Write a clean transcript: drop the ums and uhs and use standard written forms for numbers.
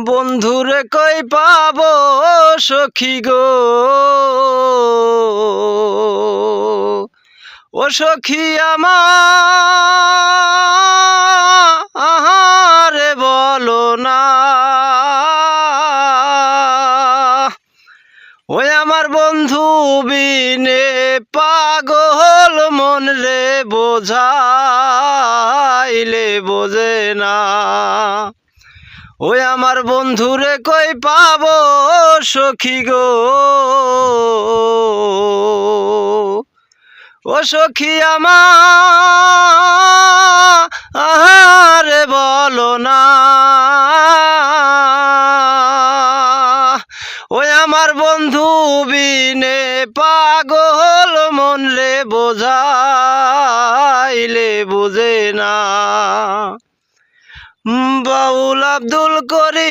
বন্ধুরে কই পাবো সখী গো, ও সখী আমারে বলো না। ওই আমার বন্ধু বিনে পাগল মন রে বোঝাইলে বোঝে না। ওই আমার বন্ধুরে কই পাবো সখী গো, ও সখী আমারে বলো না। ওই আমার বন্ধু বিনে পাগল মন রে বোঝাইলে বোঝে না। বাউল আব্দুল করি